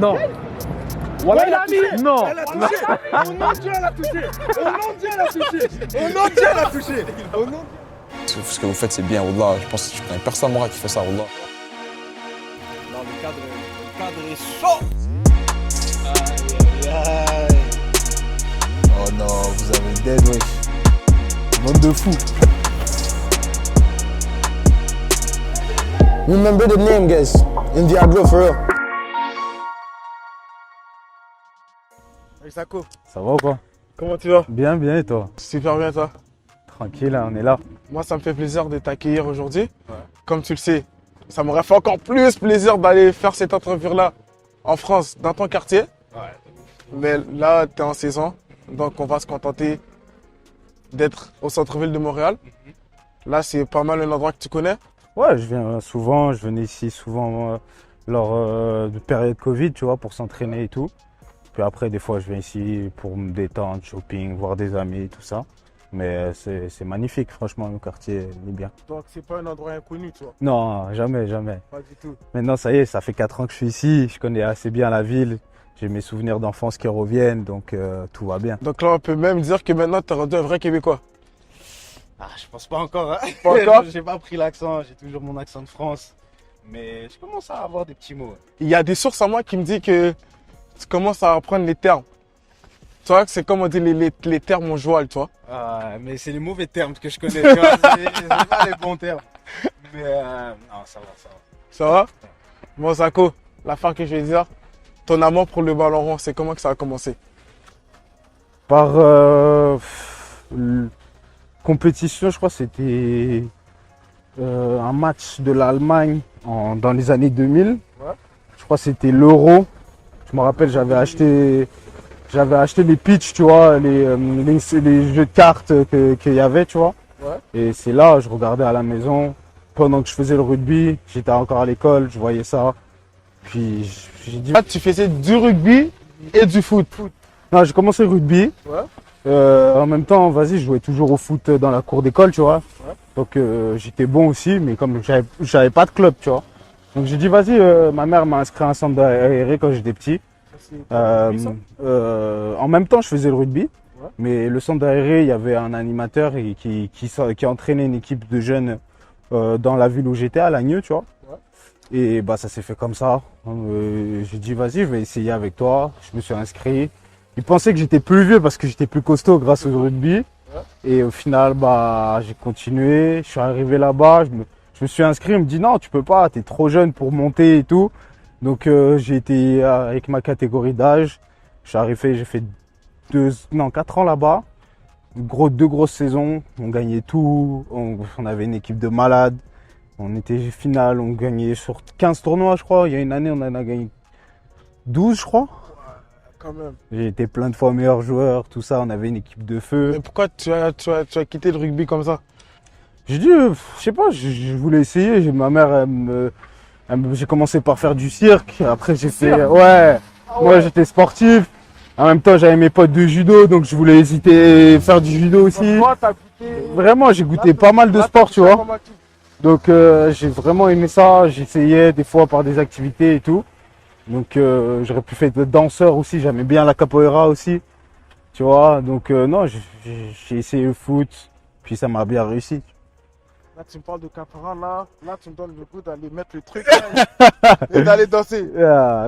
Non. Voilà, il a mis. Non. Elle a touché. Au nom de Dieu, elle a touché. Au nom de Dieu, elle a touché. Au nom de Dieu, elle a touché. Au nom de... Ce que vous faites, c'est bien, Wallah. Je pense que je connais personne moi qui fait ça, Wallah. Non, le cadre est chaud. Aïe, aïe, aïe. Oh non, vous avez dead, wesh. Bande de fous. Remember the name, guys. India Glow, for real. Isako, Ça va ou quoi? comment tu vas? Bien, bien et toi? Super bien, toi. Tranquille, hein, on est là. Moi, ça me fait plaisir de t'accueillir aujourd'hui. Comme tu le sais, ça m'aurait fait encore plus plaisir d'aller faire cette interview-là en France, dans ton quartier. Mais là, tu es en saison, donc on va se contenter d'être au centre-ville de Montréal. Là, c'est pas mal un endroit que tu connais. Ouais, je viens souvent, je venais ici souvent lors de période Covid, tu vois, pour s'entraîner et tout. Puis après, des fois, je viens ici pour me détendre, shopping, voir des amis, tout ça. Mais c'est magnifique, franchement, le quartier, il est bien. Donc, c'est pas un endroit inconnu, tu vois. Non, jamais, jamais. Pas du tout. Maintenant, ça y est, ça fait 4 ans que je suis ici, je connais assez bien la ville. J'ai mes souvenirs d'enfance qui reviennent, donc tout va bien. Donc là, on peut même dire que maintenant, tu es rendu un vrai Québécois. Ah, je pense pas encore. Hein. Pas encore? J'ai pas pris l'accent, j'ai toujours mon accent de France. Mais je commence à avoir des petits mots. Il y a des sources à moi qui me disent que tu commences à apprendre les termes. Tu vois, c'est comme on dit les termes en joual, tu vois. Ah, mais c'est les mauvais termes que je connais. Tu vois, c'est pas les bons termes. Mais non, ça va, ça va. Ça va? Bon, Zako, l'affaire que je vais dire, ton amour pour le ballon rond, c'est comment que ça a commencé? Par compétition, je crois que c'était un match de l'Allemagne dans les années 2000. Ouais. Je crois que c'était l'Euro. Je me rappelle, j'avais acheté des pitchs, tu vois, les jeux de cartes qu'il y avait, tu vois. Ouais. Et c'est là, je regardais à la maison, pendant que je faisais le rugby, j'étais encore à l'école, je voyais ça. Puis j'ai dit... Là, tu faisais du rugby et du foot. Non, j'ai commencé le rugby. Ouais. En même temps, vas-y, je jouais toujours au foot dans la cour d'école, tu vois. Ouais. Donc j'étais bon aussi, mais comme j'avais pas de club, tu vois. Donc j'ai dit, vas-y, ma mère m'a inscrit à un centre aéré quand j'étais petit. En même temps, je faisais le rugby. Ouais. Mais le centre aéré, il y avait un animateur qui entraînait une équipe de jeunes dans la ville où j'étais, à Lagneux, tu vois. Ouais. Et bah ça s'est fait comme ça. J'ai dit, vas-y, je vais essayer avec toi. Je me suis inscrit. Ils pensaient que j'étais plus vieux parce que j'étais plus costaud grâce au rugby. Ouais. Et au final, bah, j'ai continué. Je suis arrivé là-bas. Je me suis inscrit. On me dit non, tu peux pas. T'es trop jeune pour monter et tout. Donc j'ai été avec ma catégorie d'âge. Je suis arrivé. J'ai fait 4 ans là-bas. 2 grosses saisons. On gagnait tout. On avait une équipe de malades. On était finale. On gagnait sur 15 tournois, je crois. Il y a une année, on en a gagné 12, je crois. Quand même. J'ai été plein de fois meilleur joueur, tout ça, on avait une équipe de feu. Mais pourquoi tu as quitté le rugby comme ça? J'ai dit, je sais pas, je voulais essayer. Ma mère, j'ai commencé par faire du cirque. Après, j'ai fait, ouais, moi j'étais sportif. En même temps, j'avais mes potes de judo, donc je voulais hésiter faire du judo aussi. Toi, t'as goûté... Vraiment, j'ai goûté pas mal de sports, tu vois. Donc j'ai vraiment aimé ça. J'essayais des fois par des activités et tout. Donc j'aurais pu faire danseur aussi, j'aimais bien la capoeira aussi, tu vois. Donc non, j'ai essayé le foot, puis ça m'a bien réussi. Là, tu me parles de capoeira, là, tu me donnes le goût d'aller mettre le truc là, et d'aller danser.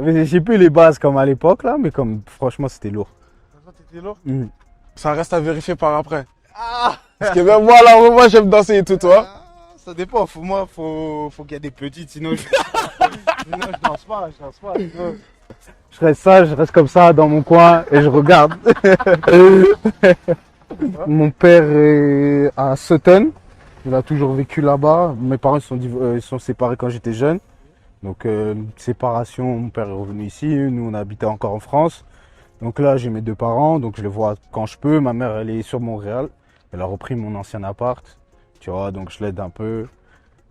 Mais j'ai plus les bases comme à l'époque là, mais comme franchement c'était lourd. T'étais lourd? Ça Ça reste à vérifier par après. Parce que même moi, là, moi, j'aime danser et tout, toi. Ça dépend, faut qu'il y ait des petites, sinon je danse pas, Je reste sage, je reste comme ça dans mon coin et je regarde. Mon père est à Sutton, il a toujours vécu là-bas. Mes parents ils sont séparés quand j'étais jeune. Donc séparation, mon père est revenu ici, nous on habitait encore en France. Donc là j'ai mes 2 parents, donc je les vois quand je peux. Ma mère elle est sur Montréal, elle a repris mon ancien appart, tu vois, donc je l'aide un peu.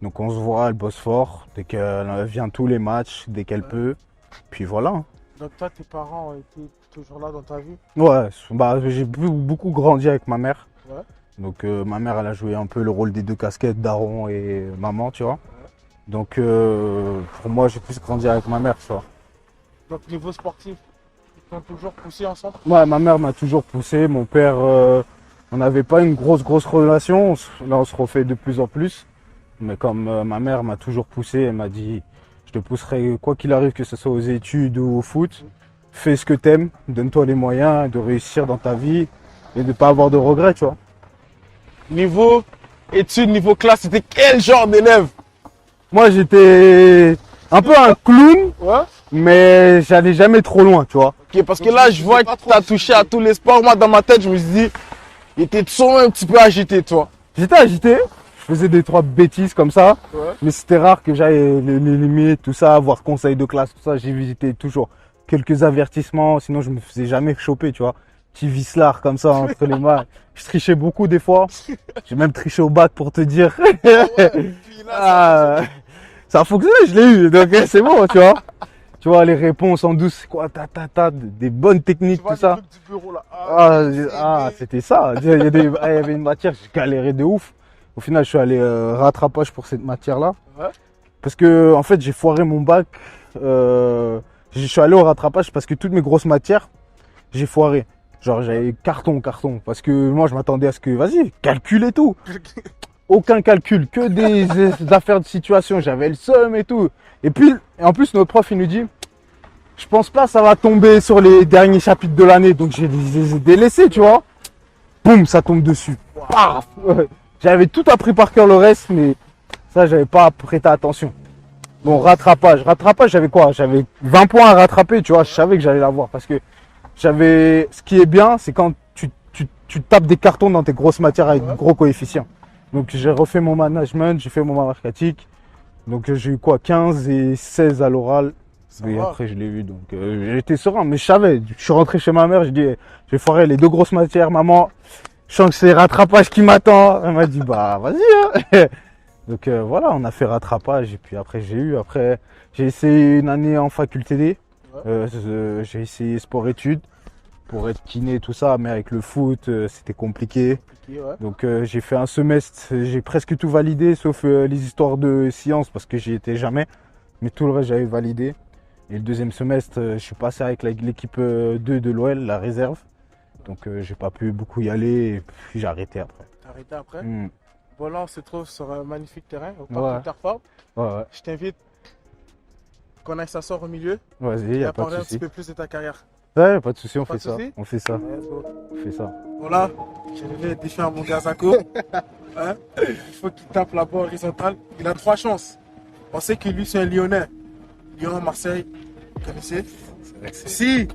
Donc on se voit, elle bosse fort, dès qu'elle vient tous les matchs, dès qu'elle peut. Puis voilà. Hein. Donc toi, tes parents ont été toujours là dans ta vie? Ouais, bah, j'ai beaucoup grandi avec ma mère. Ouais. Donc ma mère elle a joué un peu le rôle des 2 casquettes, daron et maman, tu vois. Ouais. Donc pour moi j'ai plus grandi avec ma mère, tu vois. Donc niveau sportif, ils t'ont toujours poussé ensemble? Ouais, ma mère m'a toujours poussé. Mon père, on n'avait pas une grosse relation. Là, on se refait de plus en plus. Mais comme ma mère m'a toujours poussé, elle m'a dit, je te pousserai quoi qu'il arrive, que ce soit aux études ou au foot. Fais ce que t'aimes, donne-toi les moyens de réussir dans ta vie et de pas avoir de regrets, tu vois. Niveau études, niveau classe, c'était quel genre d'élève? Moi, j'étais un peu un clown, Ouais. mais j'allais jamais trop loin, tu vois. Ok, parce que là, je vois que tu as touché à tous les sports. Moi, dans ma tête, je me suis dit, il était sûrement un petit peu agité, toi. J'étais agité, je faisais des trois bêtises comme ça, Ouais. mais c'était rare que j'aille les limites, tout ça, avoir conseil de classe, tout ça. J'ai visité toujours quelques avertissements, sinon je me faisais jamais choper, tu vois. Petit vicelard comme ça entre les mains. Je trichais beaucoup des fois. J'ai même triché au bac pour te dire. Ah, ça a fonctionné, je l'ai eu, donc c'est bon, tu vois. Tu vois, les réponses en douce, c'est quoi, des bonnes techniques, tout ça. Du bureau, là. C'était ça. Il y avait une matière, j'ai galéré de ouf. Au final, je suis allé rattrapage pour cette matière-là. Ouais. Parce que, en fait, j'ai foiré mon bac. Je suis allé au rattrapage parce que toutes mes grosses matières, j'ai foiré. Genre, j'avais carton. Parce que moi, je m'attendais à ce que, vas-y, calcul et tout. Aucun calcul, que des affaires de situation. J'avais le seum et tout. Et puis, en plus, notre prof, il nous dit, je pense pas que ça va tomber sur les derniers chapitres de l'année. Donc, j'ai les ai délaissés, tu vois. Boum, ça tombe dessus. Paf. Ouais. J'avais tout appris par cœur le reste, mais ça, j'avais pas prêté attention. Bon, rattrapage, j'avais quoi? J'avais 20 points à rattraper, tu vois. Je savais que j'allais l'avoir parce que ce qui est bien, c'est quand tu tapes des cartons dans tes grosses matières avec de gros coefficients. Donc, j'ai refait mon management, j'ai fait mon marketing. Donc, j'ai eu quoi? 15 et 16 à l'oral. Et après, je l'ai eu. Donc, j'étais serein, mais je savais. Je suis rentré chez ma mère, je dis, j'ai foiré les deux grosses matières, maman. Je sens que c'est rattrapage qui m'attend. Elle m'a dit, bah, vas-y, hein. Donc, voilà, on a fait rattrapage. Et puis après, Après, j'ai essayé une année en faculté D. J'ai essayé sport-études pour être kiné, tout ça. Mais avec le foot, c'était compliqué. Ok, ouais. Donc, j'ai fait un semestre. J'ai presque tout validé, sauf les histoires de sciences parce que j'y étais jamais. Mais tout le reste, j'avais validé. Et le deuxième semestre, je suis passé avec l'équipe 2 de l'OL, la réserve. Donc, j'ai pas pu beaucoup y aller et puis j'ai arrêté après. T'as arrêté après? Mm. Bon, là, on se trouve sur un magnifique terrain, au Ouais. parc Interfort. Ouais. Je t'invite qu'on aille s'asseoir au milieu Vas-y, et y à a pas de parler un petit souci. peu plus de ta carrière. Ouais, pas de souci, on Pas fait de ça. souci On fait ça. Let's go. On fait ça. Voilà, j'ai levé le défi à mon gars Zako. Hein? Il faut qu'il tape la barre horizontale. Il a 3 chances. On sait que lui, c'est un Lyonnais. Lyon, Marseille, vous connaissez? Si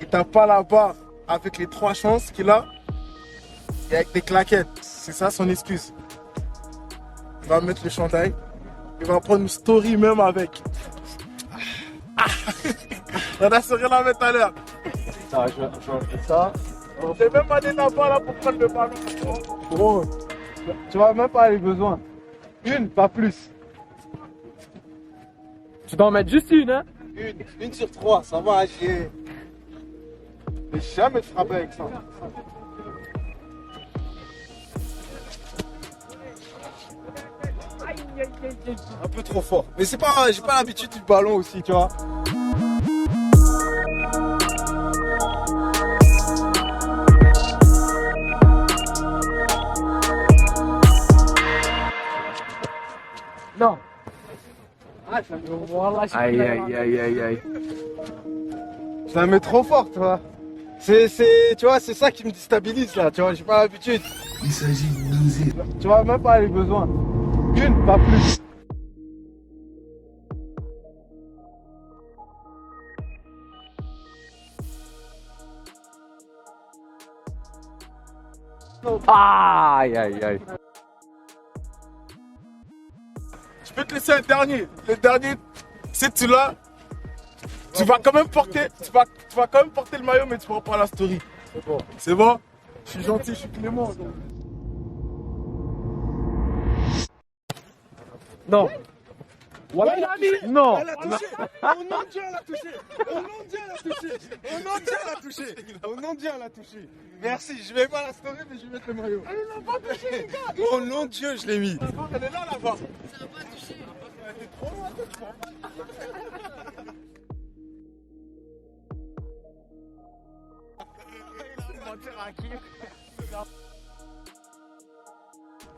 il tape pas la barre avec les 3 chances qu'il a, et avec des claquettes, c'est ça son excuse. Il va mettre le chandail. Il va prendre une story même avec. On a serré la main tout à l'heure. Je vais faire ça. J'ai même allé là-bas là, pour prendre le ballon. Gros, tu vas même pas aller besoin. Une, pas plus. Tu dois en mettre juste une, hein? Une sur 3, ça va agir. Mais jamais frapper avec ça. Un peu trop fort. Mais c'est pas, j'ai pas l'habitude du ballon aussi, tu vois. Non. Aïe, aïe, aïe, aïe, aïe. Je la mets trop fort, tu vois. Tu vois, c'est ça qui me déstabilise là, tu vois, j'ai pas l'habitude. Il s'agit de doser. Tu vas même pas aller besoin. Une, pas plus. Aïe, aïe, aïe. Je peux te laisser un dernier. Le dernier, c'est celui-là. Tu vas quand même porter, tu vas quand même porter le maillot, mais tu prends pas la story. C'est bon. C'est bon? Je suis gentil, je suis clément. Non. Voilà, non. Elle a touché. Au nom de Dieu, elle a touché. Au nom de Dieu, elle a touché. Au nom de Dieu, elle a touché. Au nom de Dieu, elle a touché. Merci, je vais pas la story, mais je vais mettre le maillot. Elle n'a pas touché, les gars. Au nom de Dieu, je l'ai mis. Elle est là, là-bas. Ça n'a pas touché. Elle était trop loin,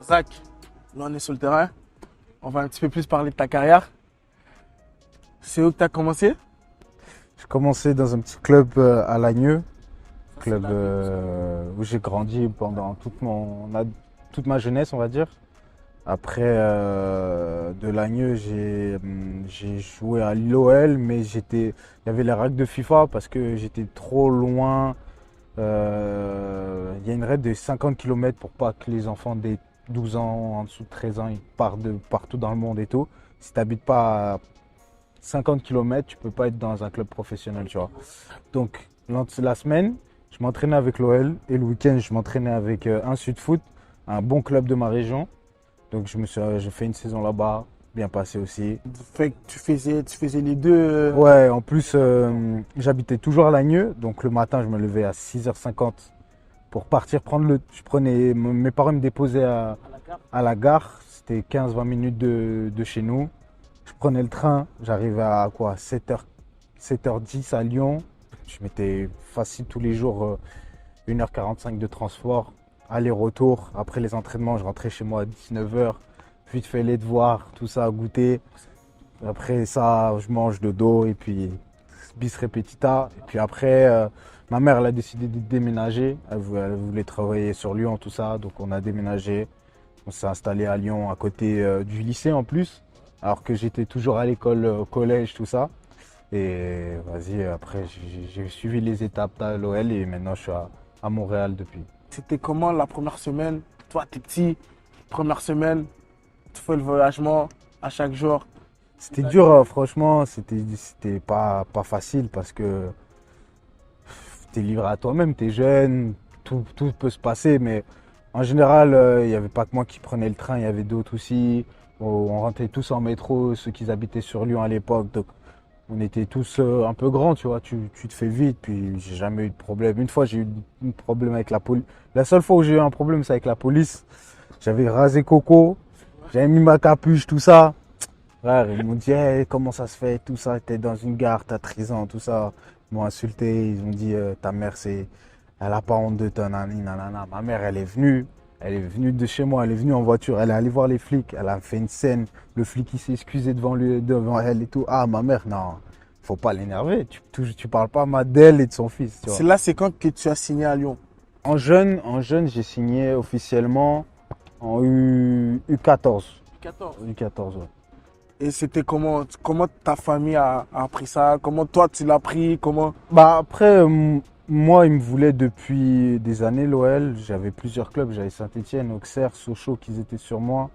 Zach, là on est sur le terrain. On va un petit peu plus parler de ta carrière. C'est où que tu as commencé? J'ai commencé dans un petit club à Lagneux, club où j'ai grandi pendant toute ma jeunesse, on va dire. Après, de Lagneux, j'ai joué à l'OL, mais il y avait les règles de FIFA parce que j'étais trop loin. Il y a une règle de 50 km pour pas que les enfants des 12 ans, en dessous de 13 ans, ils partent de partout dans le monde et tout. Si tu n'habites pas à 50 km, tu peux pas être dans un club professionnel, tu vois. Donc, la semaine, je m'entraînais avec l'OL et le week-end, je m'entraînais avec un Sud Foot, un bon club de ma région. Donc, j'ai fait une saison là-bas, bien passé aussi. Fait que tu faisais les deux. Ouais, en plus, j'habitais toujours à Lagneux. Donc, le matin, je me levais à 6h50 pour partir mes parents me déposaient à la gare. C'était 15-20 minutes de chez nous. Je prenais le train, j'arrivais à 7h10 à Lyon. Je mettais facile tous les jours 1h45 de transport, aller-retour. Après les entraînements, je rentrais chez moi à 19h. Vite fait les devoirs, tout ça à goûter. Après ça, je mange de dos et puis bis repetita. Et puis après, ma mère elle a décidé de déménager. Elle voulait travailler sur Lyon, tout ça. Donc on a déménagé. On s'est installé à Lyon à côté du lycée en plus. Alors que j'étais toujours à l'école, au collège, tout ça. Et vas-y, après, j'ai suivi les étapes à l'OL et maintenant je suis à Montréal depuis. C'était comment la première semaine? Toi, t'es petit, première semaine, tu fais le voyagement à chaque jour. C'était dur, franchement, c'était pas facile parce que t'es livré à toi-même, t'es jeune, tout peut se passer. Mais en général, il n'y avait pas que moi qui prenais le train, il y avait d'autres aussi. On rentrait tous en métro, ceux qui habitaient sur Lyon à l'époque. Donc, on était tous un peu grands, tu vois. Tu te fais vite, puis j'ai jamais eu de problème. Une fois, j'ai eu un problème avec la police. La seule fois où j'ai eu un problème, c'est avec la police. J'avais rasé Coco, j'avais mis ma capuche, tout ça. Frère, ils m'ont dit, hey, comment ça se fait, tout ça. T'es dans une gare, t'as 13 ans, tout ça. Ils m'ont insulté, ils m'ont dit, ta mère, elle a pas honte de toi, nanana. Ma mère, elle est venue de chez moi, elle est venue en voiture, elle est allée voir les flics, elle a fait une scène, le flic il s'est excusé devant elle et tout. Ah, ma mère, non, faut pas l'énerver, tu parles pas d'elle et de son fils. Tu vois. C'est là, c'est quand que tu as signé à Lyon? En jeune, j'ai signé officiellement en U14. U14, ouais. Et c'était comment ta famille a appris ça? Comment toi tu l'as pris? Bah après, moi, ils me voulaient depuis des années l'OL. J'avais plusieurs clubs. J'avais Saint-Étienne, Auxerre, Sochaux qui étaient sur moi.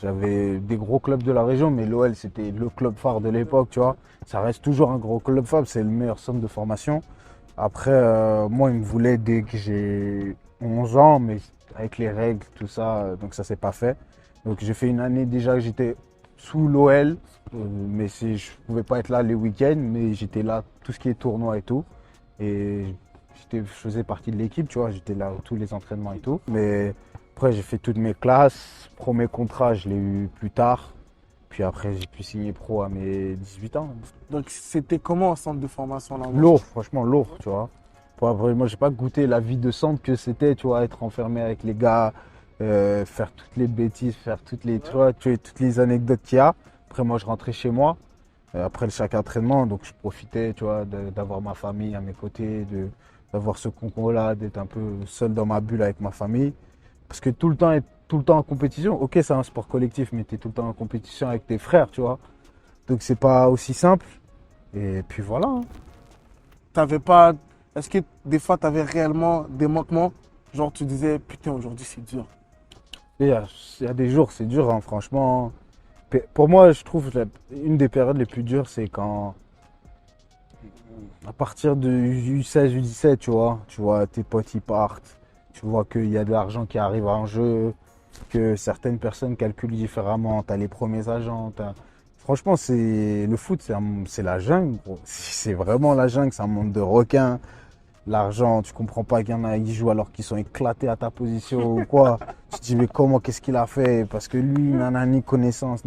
J'avais des gros clubs de la région, mais l'OL, c'était le club phare de l'époque, tu vois. Ça reste toujours un gros club phare, c'est le meilleur centre de formation. Après, moi, ils me voulaient dès que j'ai 11 ans, mais avec les règles, tout ça, donc ça s'est pas fait. Donc j'ai fait une année déjà que j'étais sous l'OL, mais je pouvais pas être là les week-ends, mais j'étais là, tout ce qui est tournoi et tout. Et je faisais partie de l'équipe, tu vois, j'étais là tous les entraînements et tout. Mais après, j'ai fait toutes mes classes. Premier contrat, je l'ai eu plus tard. Puis après, j'ai pu signer pro à mes 18 ans. Donc, c'était comment un centre de formation là? Lourd, franchement lourd, tu vois. Après, moi, j'ai pas goûté la vie de centre que c'était, tu vois, être enfermé avec les gars, faire toutes les bêtises, faire toutes les anecdotes qu'il y a. Après, moi, je rentrais chez moi. Après chaque entraînement, donc je profitais, tu vois, d'avoir ma famille à mes côtés, d'avoir ce concours-là, d'être un peu seul dans ma bulle avec ma famille. Parce que tout le temps en compétition, ok, c'est un sport collectif, mais tu es tout le temps en compétition avec tes frères, tu vois. Donc c'est pas aussi simple. Et puis voilà. Hein. Est-ce que des fois tu avais réellement des manquements? Genre tu disais, putain, aujourd'hui c'est dur. Il y a des jours, c'est dur, hein, franchement. Pour moi, je trouve une des périodes les plus dures, c'est quand, à partir de U16, U17, tu vois, tes potes ils partent, tu vois qu'il y a de l'argent qui arrive en jeu, que certaines personnes calculent différemment, tu as les premiers agents. Franchement, le foot, c'est la jungle, gros. C'est vraiment la jungle, c'est un monde de requins. L'argent, tu comprends pas qu'il y en a qui jouent alors qu'ils sont éclatés à ta position ou quoi. Tu te dis, mais qu'est-ce qu'il a fait? Parce que lui, il n'en a ni connaissance.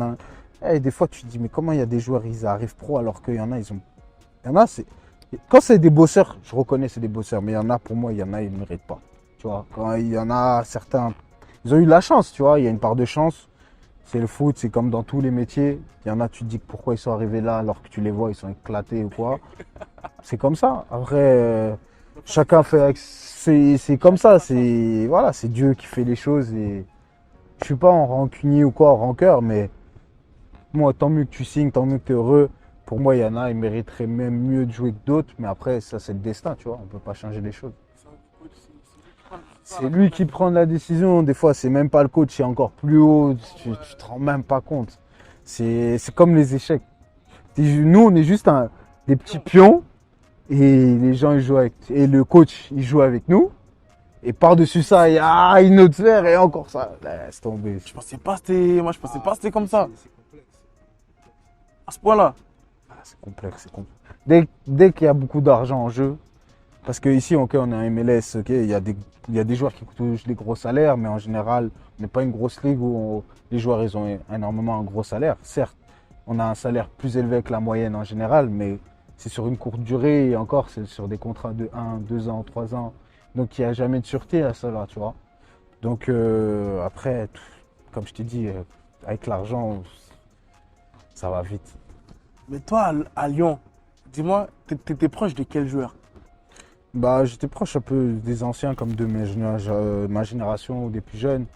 Et des fois, tu te dis, mais comment il y a des joueurs, ils arrivent pro alors qu'il y en a, Quand c'est des bosseurs, je reconnais c'est des bosseurs, mais il y en a pour moi, il y en a, ils ne méritent pas. Tu vois, quand il y en a certains, ils ont eu de la chance, tu vois, il y a une part de chance. C'est le foot, c'est comme dans tous les métiers. Il y en a, tu te dis que pourquoi ils sont arrivés là alors que tu les vois, ils sont éclatés ou quoi. C'est comme ça. Après, chacun fait avec... C'est comme ça, c'est voilà, c'est Dieu qui fait les choses et je suis pas en rancunier ou quoi, en rancœur, mais moi, tant mieux que tu signes, tant mieux que tu es heureux. Pour moi, il y en a, ils mériteraient même mieux de jouer que d'autres, mais après, ça, c'est le destin, tu vois, on peut pas changer les choses. C'est lui qui prend la décision. Des fois, c'est même pas le coach, c'est encore plus haut. Tu te rends même pas compte. C'est comme les échecs. Nous, on est juste des petits pions et les gens ils jouent avec. Et le coach, il joue avec nous. Et par-dessus ça, il y a une autre sphère et encore ça. Laisse tomber. Je pensais pas que c'était comme ça. À ce point-là. C'est complexe, c'est complexe. Dès qu'il y a beaucoup d'argent en jeu, parce qu'ici, ok, on est un MLS, ok, il y a des joueurs qui touchent des gros salaires, mais en général, on n'est pas une grosse ligue où les joueurs ils ont énormément un gros salaire. Certes, on a un salaire plus élevé que la moyenne en général, mais c'est sur une courte durée et encore, c'est sur des contrats de 1, 2 ans, 3 ans. Donc, il n'y a jamais de sûreté à cela, tu vois. Donc, après, comme je t'ai dit, avec l'argent, ça va vite. Mais toi, à Lyon, dis-moi, t'étais proche de quel joueur? Bah, j'étais proche un peu des anciens comme de ma génération ou des plus jeunes.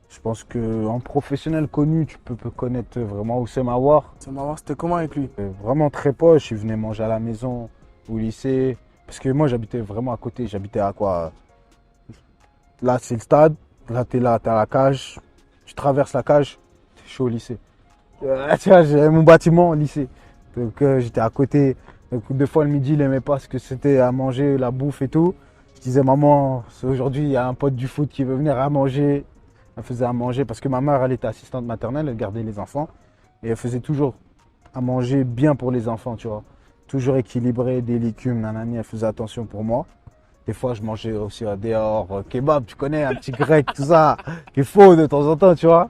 Je pense qu'en professionnel connu, tu peux connaître vraiment Oussem Aouar. Ça m'a voir, c'était comment avec lui? Vraiment très proche, il venait manger à la maison, au lycée. Parce que moi, j'habitais vraiment à côté. J'habitais à quoi? Là, c'est le stade. Là, t'es à la cage. Tu traverses la cage, je suis au lycée. Tu vois, j'ai mon bâtiment au lycée. Donc, j'étais à côté. Donc, des fois, le midi, il n'aimait pas ce que c'était à manger, la bouffe et tout. Je disais, maman, aujourd'hui, il y a un pote du foot qui veut venir à manger. Elle faisait à manger parce que ma mère, elle était assistante maternelle, elle gardait les enfants. Et elle faisait toujours à manger bien pour les enfants, tu vois. Toujours équilibré, des légumes, nanani, elle faisait attention pour moi. Des fois, je mangeais aussi dehors, kebab, tu connais, un petit grec, tout ça, qui est faux de temps en temps, tu vois.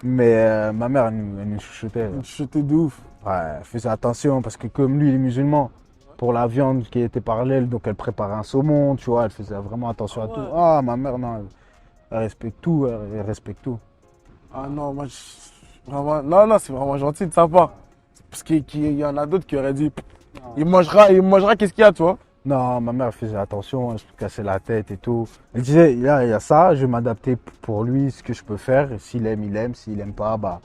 Mais ma mère, elle nous chouchoutait. Il chutait de ouf. Ouais, elle faisait attention parce que comme lui, il est musulman, pour la viande qui était par l'aile, donc elle préparait un saumon, tu vois, elle faisait vraiment attention à tout. Ah, ma mère, non, elle respecte tout, elle respecte tout. Ah non, moi, vraiment, non, c'est vraiment gentil de sa part. Parce qu'il y en a d'autres qui auraient dit, il mangera qu'est-ce qu'il y a, toi? Non, ma mère faisait attention, elle se cassait la tête et tout. Elle disait, là, il y a ça, je vais m'adapter pour lui, ce que je peux faire. Et s'il aime, il aime. S'il aime pas, bah,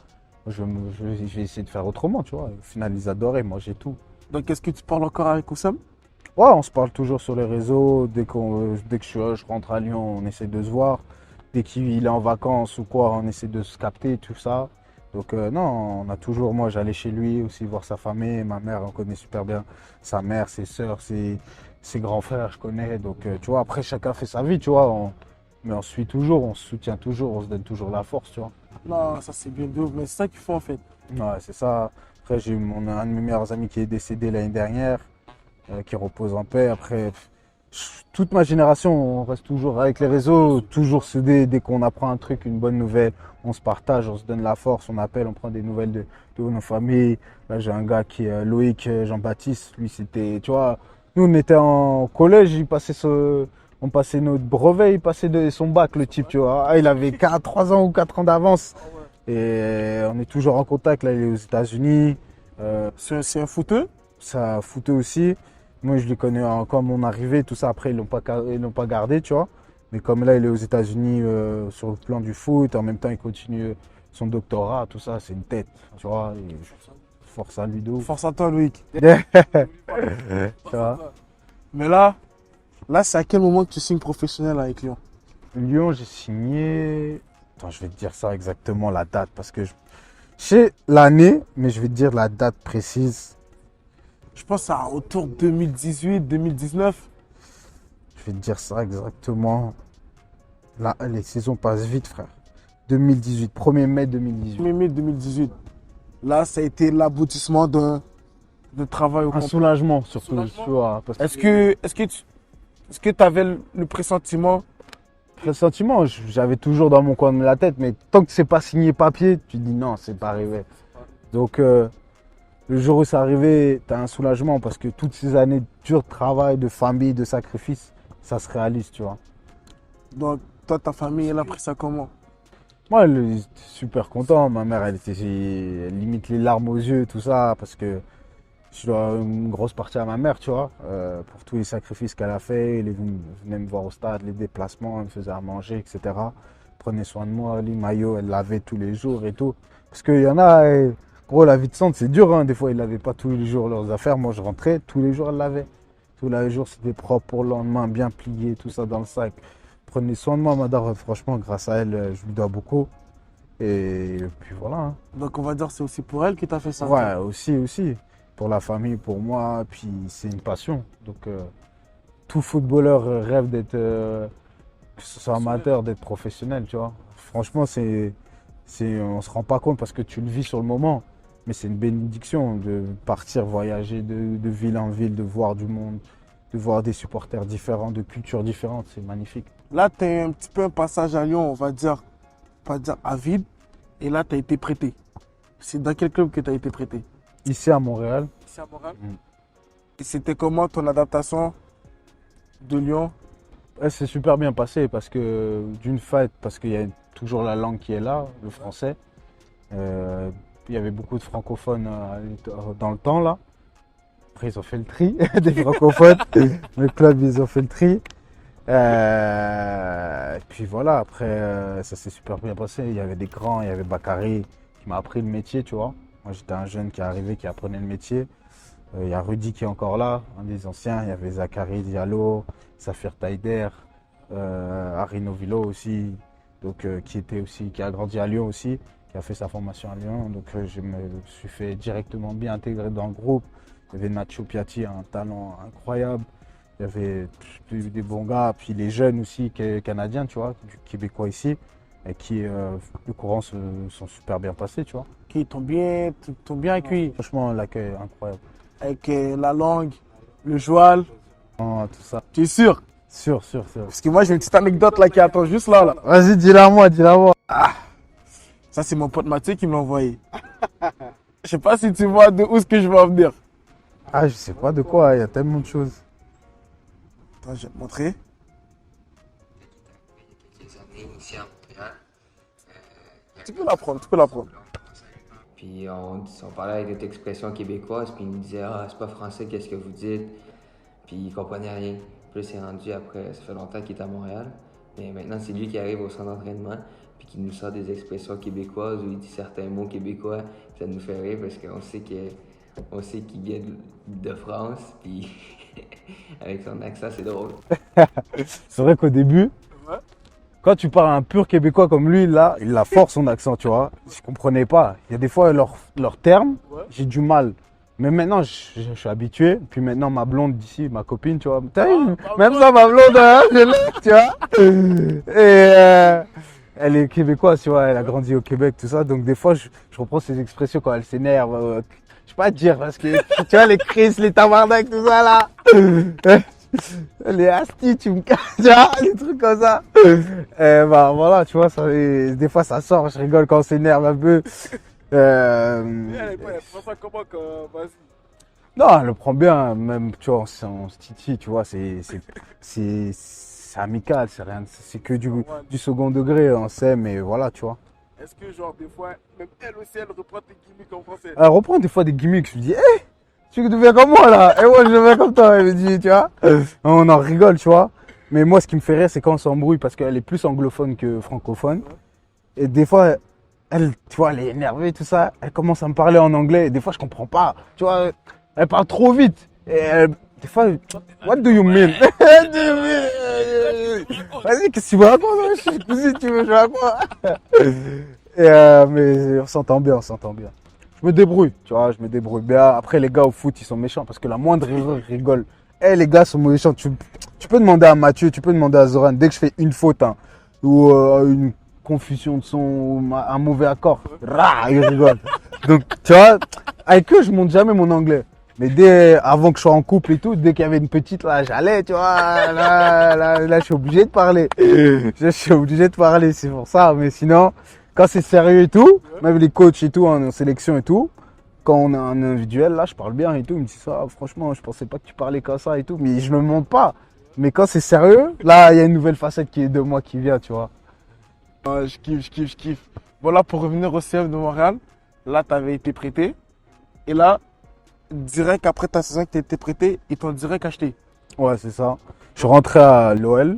je vais essayer de faire autrement, tu vois. Au final, ils adoraient manger tout. Donc, est-ce que tu parles encore avec Oussem? Ouais, on se parle toujours sur les réseaux. Dès que je rentre à Lyon, on essaie de se voir. Dès qu'il est en vacances ou quoi, on essaie de se capter, tout ça. Donc non, on a toujours, moi j'allais chez lui aussi voir sa famille, ma mère on connaît super bien sa mère, ses sœurs, ses grands frères je connais. Donc tu vois, après chacun fait sa vie, tu vois, mais on se suit toujours, on se soutient toujours, on se donne toujours la force, tu vois. Non, ça c'est bien de ouf, mais c'est ça qu'il faut en fait. Ouais, c'est ça. Après j'ai eu un de mes meilleurs amis qui est décédé l'année dernière, qui repose en paix. Après, toute ma génération, on reste toujours avec les réseaux, toujours soudés. Dès qu'on apprend un truc, une bonne nouvelle, on se partage, on se donne la force, on appelle, on prend des nouvelles de nos familles. Là, j'ai un gars qui est Loïc Jean-Baptiste. Lui, c'était, tu vois, nous, on était en collège, on passait notre brevet, il passait son bac, le type, tu vois. Ah, il avait 3 ans ou 4 ans d'avance. Et on est toujours en contact. Là, il est aux États-Unis. C'est un footeux? Ça foutait aussi. Moi, je le connais comme on arrivait, tout ça. Après, ils l'ont pas gardé, tu vois. Mais comme là, il est aux États-Unis sur le plan du foot, en même temps, il continue son doctorat, tout ça, c'est une tête, tu vois. Et force à lui de ouf. Force à toi, Loïc. Tu vois. Mais là, c'est à quel moment que tu signes professionnel avec Lyon? Lyon, j'ai signé. Attends, je vais te dire ça exactement, la date, parce que je sais l'année, mais je vais te dire la date précise. Je pense à autour de 2018, 2019. Je vais te dire ça exactement. Là, les saisons passent vite, frère. 2018, 1er mai 2018. 1er mai 2018. Là, ça a été l'aboutissement de travail au Un complet. soulagement, surtout. Tu vois, parce Est-ce que tu avais le pressentiment? Pressentiment, j'avais toujours dans mon coin de la tête, mais tant que c'est pas signé papier, tu te dis non, c'est pas arrivé. Donc, Le jour où c'est arrivé, tu as un soulagement parce que toutes ces années de dur travail, de famille, de sacrifice, ça se réalise, tu vois. Donc, toi, ta famille, elle a pris ça comment? Moi, elle était super content. Ma mère, elle était limite les larmes aux yeux, tout ça, parce que je dois une grosse partie à ma mère, tu vois, pour tous les sacrifices qu'elle a fait. Elle venait me voir au stade, les déplacements, elle me faisait à manger, etc. Prenait soin de moi, les maillots, elle lavait tous les jours et tout. Parce qu'il y en a, gros, la vie de centre, c'est dur, hein. Des fois, ils lavaient pas tous les jours leurs affaires. Moi, je rentrais, tous les jours, elle lavait. Tous les jours, c'était propre pour le lendemain, bien plié, tout ça dans le sac. Prenez soin de moi, madame. Franchement, grâce à elle, je lui dois beaucoup. Et puis voilà, hein. Donc, on va dire que c'est aussi pour elle qui t'a fait ça. Ouais, aussi. Pour la famille, pour moi, puis c'est une passion. Donc, tout footballeur rêve d'être, que ce soit amateur, d'être professionnel, tu vois. Franchement, on se rend pas compte parce que tu le vis sur le moment. Mais c'est une bénédiction de partir voyager de ville en ville, de voir du monde, de voir des supporters différents, de cultures différentes. C'est magnifique. Là, tu as un petit peu un passage à Lyon, on va dire, pas dire à vide. Et là, tu as été prêté. C'est dans quel club que tu as été prêté? Ici à Montréal, Ici à Montréal. Et c'était comment ton adaptation de Lyon? ouais, c'est super bien passé parce que d'une fête, parce qu'il y a toujours la langue qui est là, le français. Il y avait beaucoup de francophones dans le temps là. Après ils ont fait le tri des francophones. Le club ils ont fait le tri. Et puis voilà, après ça s'est super bien passé. Il y avait des grands, il y avait Bakary qui m'a appris le métier, tu vois. Moi j'étais un jeune qui est arrivé, qui apprenait le métier. Il y a Rudy qui est encore là, un des anciens. Il y avait Zachary Diallo, Safir Taider, Arino Villo aussi, donc qui a grandi à Lyon aussi, qui a fait sa formation à Lyon. Donc je me suis fait directement bien intégrer dans le groupe. Il y avait Nacho Piatti, un talent incroyable. Il y avait des bons gars, puis les jeunes aussi canadiens, tu vois, du Québécois ici, et qui, le courant se sont super bien passés, tu vois. Qui t'ont bien accueilli. Franchement, l'accueil est incroyable. Avec la langue, le joual. Oh, tout ça. Tu es sûr? Sûr. Parce que moi, j'ai une petite anecdote là qui attend juste là. Vas-y, dis-la moi. Ça, c'est mon pote Mathieu qui me l'a envoyé. Je sais pas si tu vois de où ce que je vais en venir. Ah, je sais pas de quoi, il y a tellement de choses. Attends, je vais te montrer. Tu peux la prendre. Puis on parlait avec des expressions québécoises, puis il nous disait « Ah, c'est pas français, qu'est-ce que vous dites? » Puis il comprenait rien. Puis là, c'est rendu après, ça fait longtemps qu'il est à Montréal, mais maintenant, c'est lui qui arrive au centre d'entraînement, puis qui nous sort des expressions québécoises, où il dit certains mots québécois, puis ça nous fait rire, parce qu'on sait qu'il vient de France, puis avec son accent, c'est drôle. C'est vrai qu'au début, quand tu parles à un pur Québécois comme lui, là, il a fort son accent, tu vois. Je comprenais pas. Il y a des fois, leurs termes, j'ai du mal. Mais maintenant, je suis habitué. Puis maintenant, ma blonde d'ici, ma copine, tu vois. Même ça, ma blonde, hein, je l'ai, tu vois. Et elle est québécoise, tu vois. Elle a grandi au Québec, tout ça. Donc des fois, je reprends ses expressions quand elle s'énerve. Je sais pas te dire, parce que tu vois, les crises, les tabarnak, tout ça, là. Les astis, tu me casses, tu vois, les trucs comme ça. Bah voilà, tu vois, des fois ça sort, je rigole quand on s'énerve un peu. Elle prend ça comment vas-y. Non, elle le prend bien, même, tu vois, on se titille, tu vois, c'est amical, c'est rien, c'est que du second degré, on sait, mais voilà, tu vois. Est-ce que genre des fois, même elle aussi, elle reprend tes gimmicks en français? Elle reprend des fois des gimmicks, je lui dis, hé, tu deviens comme moi là, et moi je deviens comme toi, elle me dit, tu vois. On en rigole, tu vois. Mais moi, ce qui me fait rire, c'est quand on s'embrouille, parce qu'elle est plus anglophone que francophone. Et des fois, elle, tu vois, elle est énervée, tout ça. Elle commence à me parler en anglais, et des fois, je comprends pas. Tu vois, elle parle trop vite. Et des fois, what do you mean? What do you mean? Vas-y, qu'est-ce que tu veux à quoi? Si tu veux jouer à quoi? Mais on s'entend bien. Je me débrouille, tu vois, je me débrouille bien. Après, les gars au foot, ils sont méchants parce que la moindre erreur, ils rigolent. Les gars sont méchants. Tu peux demander à Mathieu, tu peux demander à Zoran, dès que je fais une faute, hein, ou une confusion de son, ou un mauvais accord, ils rigolent. Donc, tu vois, avec eux, je monte jamais mon anglais. Mais avant que je sois en couple et tout, dès qu'il y avait une petite, là, j'allais, tu vois, là, je suis obligé de parler. C'est pour ça. Mais sinon, quand c'est sérieux et tout, même les coachs et tout, en sélection et tout, quand on est en individuel, là, je parle bien et tout. Il me dit ça, ah, franchement, je pensais pas que tu parlais comme ça et tout. Mais je le montre pas. Mais quand c'est sérieux, là, il y a une nouvelle facette qui est de moi qui vient, tu vois. Je kiffe. Bon, là, pour revenir au CF de Montréal, là, tu avais été prêté. Et là, direct après ta saison que tu été prêté, ils t'ont direct acheté. Ouais, c'est ça. Je suis rentré à l'OL.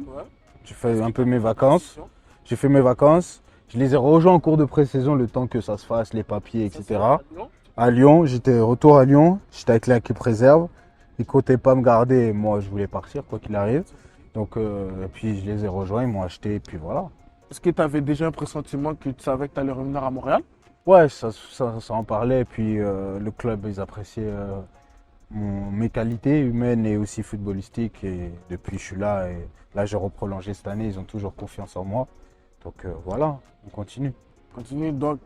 J'ai fait un peu mes vacances. J'ai fait mes vacances. Je les ai rejoints en cours de pré-saison le temps que ça se fasse, les papiers, etc. À Lyon, j'étais retour à Lyon. J'étais avec l'équipe réserve. Ils ne comptaient pas me garder. Moi, je voulais partir, quoi qu'il arrive. Donc, puis je les ai rejoints, ils m'ont acheté, et puis voilà. Est-ce que tu avais déjà un pressentiment que tu savais que tu allais revenir à Montréal? Ouais, ça en parlait. Et puis le club, ils appréciaient mes qualités humaines et aussi footballistiques. Et depuis, je suis là. Et là, j'ai reprolongé cette année. Ils ont toujours confiance en moi. Donc voilà, on continue. Continue. Donc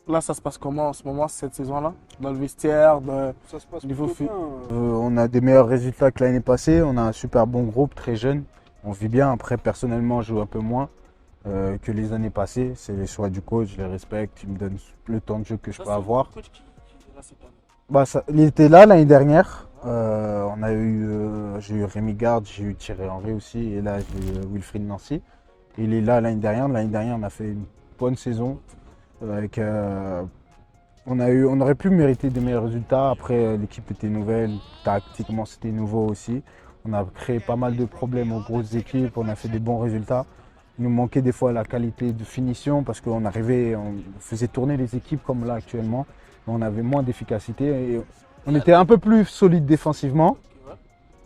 là, ça se passe comment en ce moment, cette saison-là? Dans le vestiaire, Ça se passe niveau plutôt bien. On a des meilleurs résultats que l'année passée. On a un super bon groupe, très jeune. On vit bien. Après, personnellement, je joue un peu moins que les années passées. C'est les choix du coach, je les respecte. Il me donne le temps de jeu que je peux avoir. Il était là l'année dernière. J'ai eu Rémi Garde, j'ai eu Thierry Henry aussi. Et là, j'ai eu Wilfried Nancy. Il est là l'année dernière. L'année dernière, on a fait une bonne saison. On aurait pu mériter des meilleurs résultats. Après, l'équipe était nouvelle. Tactiquement, c'était nouveau aussi. On a créé pas mal de problèmes aux grosses équipes. On a fait des bons résultats. Il nous manquait des fois la qualité de finition parce qu'on faisait tourner les équipes comme là actuellement. On avait moins d'efficacité. Et on était un peu plus solide défensivement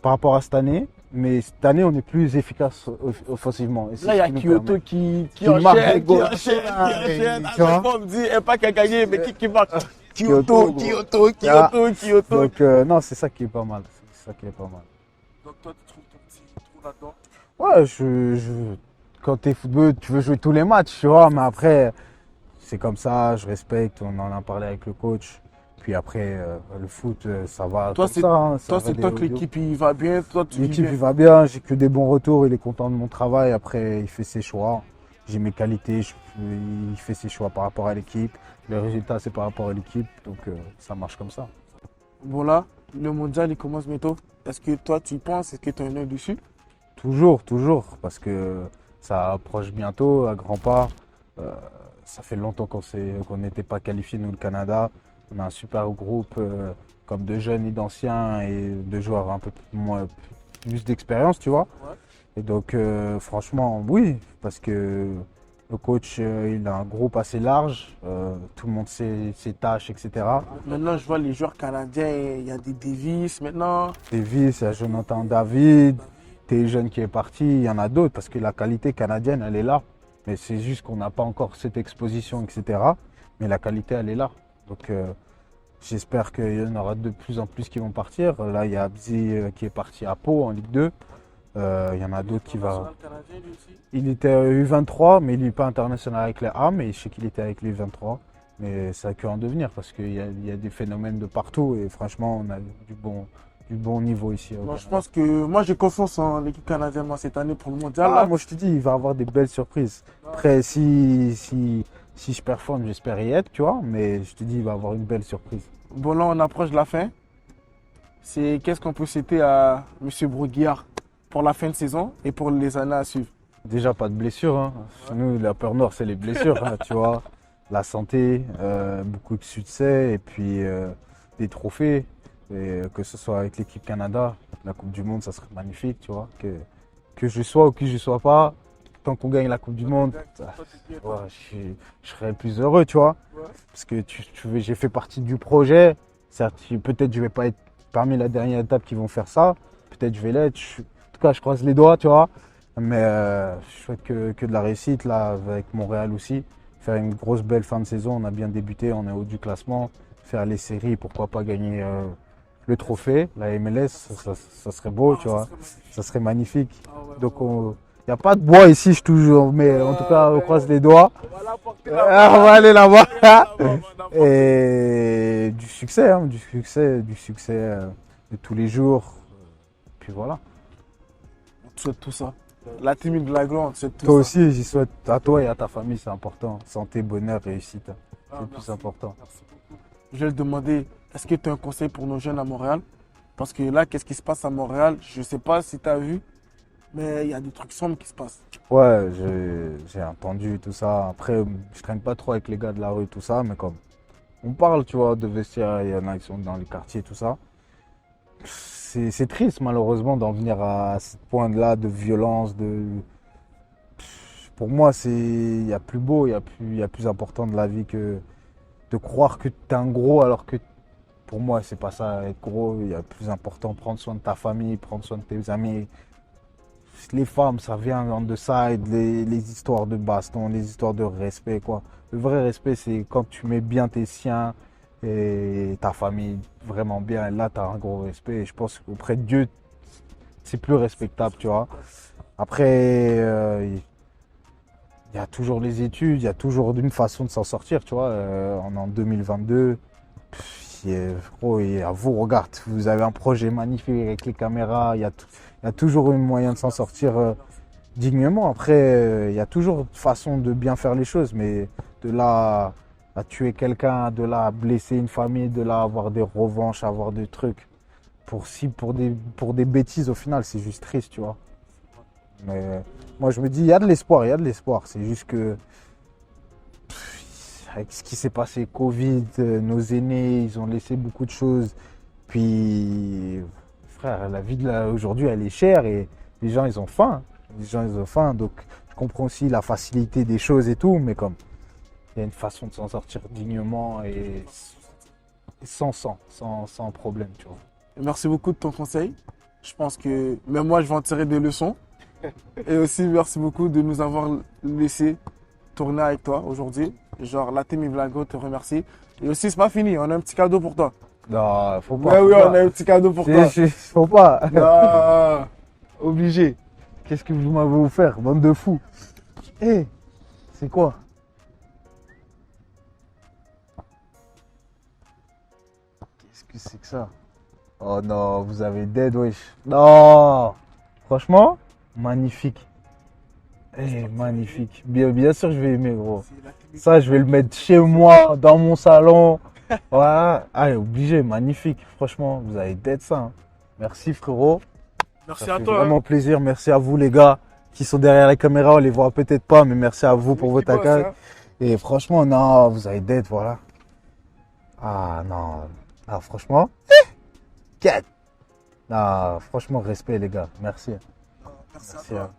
par rapport à cette année. Mais cette année, on est plus efficace offensivement. Et là, il y a ce qui nous Kyoto permet. qui marque enchaîne, des goals. qui enchaîne. À Tu vois chaque fois, on me dit, pas qui a gagné, mais qui marque. Kyoto, Kyoto. Donc, non, c'est ça qui est pas mal. C'est ça qui est pas mal. Donc toi, tu trouves ton petit trou là-dedans? Ouais, quand t'es football, tu veux jouer tous les matchs, tu vois. Mais après, c'est comme ça, je respecte. On en a parlé avec le coach. Puis après, le foot, ça va Toi, comme c'est ça. Hein, ça toi, va c'est des toi hauts que et des l'équipe il va bien, toi tu vis L'équipe bien. il va bien, j'ai que des bons retours, il est content de mon travail, après il fait ses choix. J'ai mes qualités, il fait ses choix par rapport à l'équipe. Le résultat c'est par rapport à l'équipe, donc ça marche comme ça. Bon là, le mondial il commence bientôt. Est-ce que toi tu y penses? Est-ce que tu as un œil dessus? Toujours, parce que ça approche bientôt à grands pas. Ça fait longtemps qu'on n'était pas qualifié nous le Canada. On a un super groupe comme de jeunes et d'anciens et de joueurs un peu plus d'expérience, tu vois. Ouais. Et donc franchement, oui, parce que le coach, il a un groupe assez large, tout le monde sait ses tâches, etc. Maintenant, je vois les joueurs canadiens, il y a des Davis maintenant. Davis, il y a Jonathan David, t'es jeune qui est parti, il y en a d'autres, parce que la qualité canadienne, elle est là. Mais c'est juste qu'on n'a pas encore cette exposition, etc. Mais la qualité, elle est là. Donc j'espère qu'il y en aura de plus en plus qui vont partir. Là, il y a Abzi qui est parti à Pau en Ligue 2. Il y en a d'autres qui vont. Canadien, lui aussi. Il était U23, mais il n'est pas international avec les A, mais je sais qu'il était avec les U23. Mais ça a que en devenir parce qu'il y a des phénomènes de partout et franchement, on a du bon niveau ici. Au Bon, je Canada. pense que moi j'ai confiance en l'équipe canadienne moi, cette année pour le mondial. Ah, là. moi je te dis, il va avoir des belles surprises. Après, si je performe, j'espère y être, tu vois, mais je te dis, il va avoir une belle surprise. Bon là on approche de la fin. Qu'est-ce qu'on peut citer à M. Broguillard pour la fin de saison et pour les années à suivre? Déjà, pas de blessures. Hein. Chez nous, la peur nord, c'est les blessures, hein, tu vois. La santé, beaucoup de succès et puis des trophées. Et, que ce soit avec l'équipe Canada, la Coupe du Monde, ça serait magnifique, tu vois. Que je sois ou que je ne sois pas, tant qu'on gagne la Coupe du Monde, ouais, je serais plus heureux, tu vois. Parce que j'ai fait partie du projet. Certes, peut-être je ne vais pas être parmi la dernière étape qui vont faire ça. Peut-être je vais l'être. En tout cas, je croise les doigts, tu vois. Mais je souhaite que de la réussite, là, avec Montréal aussi. Faire une grosse, belle fin de saison. On a bien débuté, on est au haut du classement. Faire les séries, pourquoi pas gagner le trophée, la MLS, ça serait beau, tu vois. Ça serait magnifique. Donc, il n'y a pas de bois ici, je toujours, mais en tout cas, on croise les doigts. On va aller là-bas. Et du succès, hein, du succès de tous les jours. Puis voilà. On te souhaite tout ça. La team de la gloire, on te souhaite tout Toi ça. aussi, j'y souhaite à toi et à ta famille, c'est important. Santé, bonheur, réussite. C'est le plus important. Merci beaucoup. je vais le demander, est-ce que tu as un conseil pour nos jeunes à Montréal? Parce que là, qu'est-ce qui se passe à Montréal? Je ne sais pas si tu as vu, mais il y a des trucs sombres qui se passent. Ouais, j'ai entendu tout ça. Après, je traîne pas trop avec les gars de la rue, tout ça, mais comme on parle, tu vois, de vestiaires, il y en a qui sont dans les quartiers, tout ça. C'est triste, malheureusement, d'en venir à ce point-là de violence, Pour moi, il y a plus beau, il y a plus important de la vie que de croire que tu es un gros, alors que pour moi, c'est pas ça, être gros. Il y a plus important, prendre soin de ta famille, prendre soin de tes amis. Les femmes, ça vient en side, les histoires de baston, les histoires de respect, quoi. Le vrai respect, c'est quand tu mets bien tes siens et ta famille vraiment bien. Et là, tu as un gros respect. Et je pense qu'auprès de Dieu, c'est plus respectable, tu vois. Après, il y a toujours les études, il y a toujours une façon de s'en sortir, tu vois. On est en 2022. Gros, et à vous, regarde, vous avez un projet magnifique avec les caméras, il y a toujours un moyen de s'en sortir dignement. Après, il y a toujours une façon de bien faire les choses, mais de là à tuer quelqu'un, de là à blesser une famille, de là à avoir des revanches, avoir des trucs, pour des bêtises, au final, c'est juste triste, tu vois. Mais moi, je me dis, il y a de l'espoir, il y a de l'espoir. C'est juste que avec ce qui s'est passé, Covid, nos aînés, ils ont laissé beaucoup de choses. Puis, frère, la vie aujourd'hui, elle est chère et les gens, ils ont faim. Les gens, ils ont faim. Donc, je comprends aussi la facilité des choses et tout, mais comme il y a une façon de s'en sortir dignement et sans problème, tu vois. Merci beaucoup de ton conseil. Je pense que même moi, je vais en tirer des leçons. Et aussi, merci beaucoup de nous avoir laissé tourner avec toi aujourd'hui. Genre, la team Ivlago te remercie. Et aussi, c'est pas fini, on a un petit cadeau pour toi. Non, faut pas. Ouais, faut oui, pas. on a un petit cadeau pour toi. Faut pas. Non. Obligé. Qu'est-ce que vous m'avez offert, bande de fous? Eh, c'est quoi? Qu'est-ce que c'est que ça? Oh non, vous avez dead, wesh. Non! Franchement, magnifique. Eh, magnifique. Bien sûr, je vais aimer, gros. Ça, je vais le mettre chez moi, dans mon salon. Voilà. Ah, obligé, magnifique. Franchement, vous avez dead ça, hein. Merci, frérot. Merci Ça à fait toi. vraiment plaisir. Merci à vous, les gars, qui sont derrière la caméra. On les voit peut-être pas, mais merci à vous pour votre accueil. Et franchement, non, vous avez dead, voilà. Ah, non. Ah, franchement. Quête. Ah, franchement, respect, les gars. Merci. Merci à Merci, toi. hein.